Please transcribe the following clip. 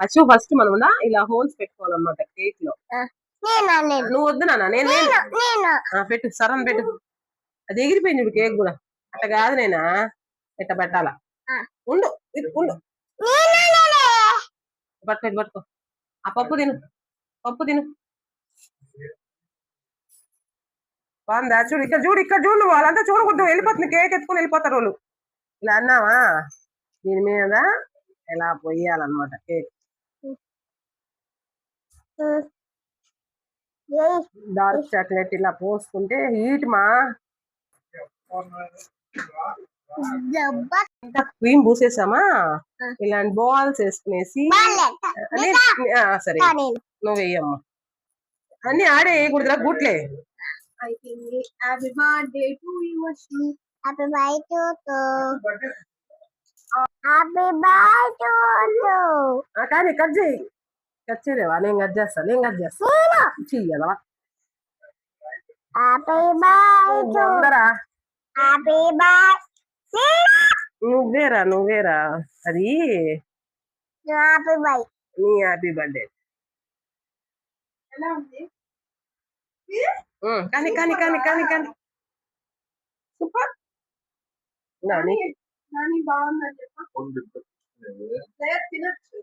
అచ్చు ఫస్ట్ మనం ఇలా హోల్స్ పెట్టుకోవాలన్నమాట కేక్ లో. నువ్వు వద్దు నాన్న, నేను పెట్టు సరన్ పెట్టు. అది ఎగిరిపోయింది ఇప్పుడు కేక్ కూడా. అట్లా కాదు నేనా, ఇట్లా పెట్టాలా. ఉండు ఉండు, పట్టుకో. ఆ పప్పు తిను, పప్పు తిను. బాగుందా? చూడు ఇక్కడ చూడు, ఇక్కడ చూడు. నువ్వు వాళ్ళంతా చూడకూడదు, వెళ్ళిపోతుంది కేక్ ఎత్తుకుని వెళ్ళిపోతారు వాళ్ళు. ఇలా అన్నావా, దీని మీద ఎలా పోయాలన్నమాట కేక్. డార్క్ చాక్లెట్ ఇలా పోసుకుంటే హీట్ మా. క్రీమ్ పూసేసామా, ఇలాంటి బాల్స్ వేసుకునేసి. సరే నువ్వు వేయమ్మా, అన్ని ఆడే వేయకూడదురా గుట్లే. Happy birthday to you Varshi. Happy birthday to happy birthday. కానీ కట్ చేయి, కట్ చేయలేవా? నేను కట్ చేస్తాను, చెయ్యాలా. Happy birthday, happy birthday. నువ్వేరా అది నీ హ్యాపీ బర్త్డే. ఎలా ఉంది? కానీ కానీ కానీ కానీ కానీ సూపర్. నాని బాగుందని చెప్ప తినచ్చు.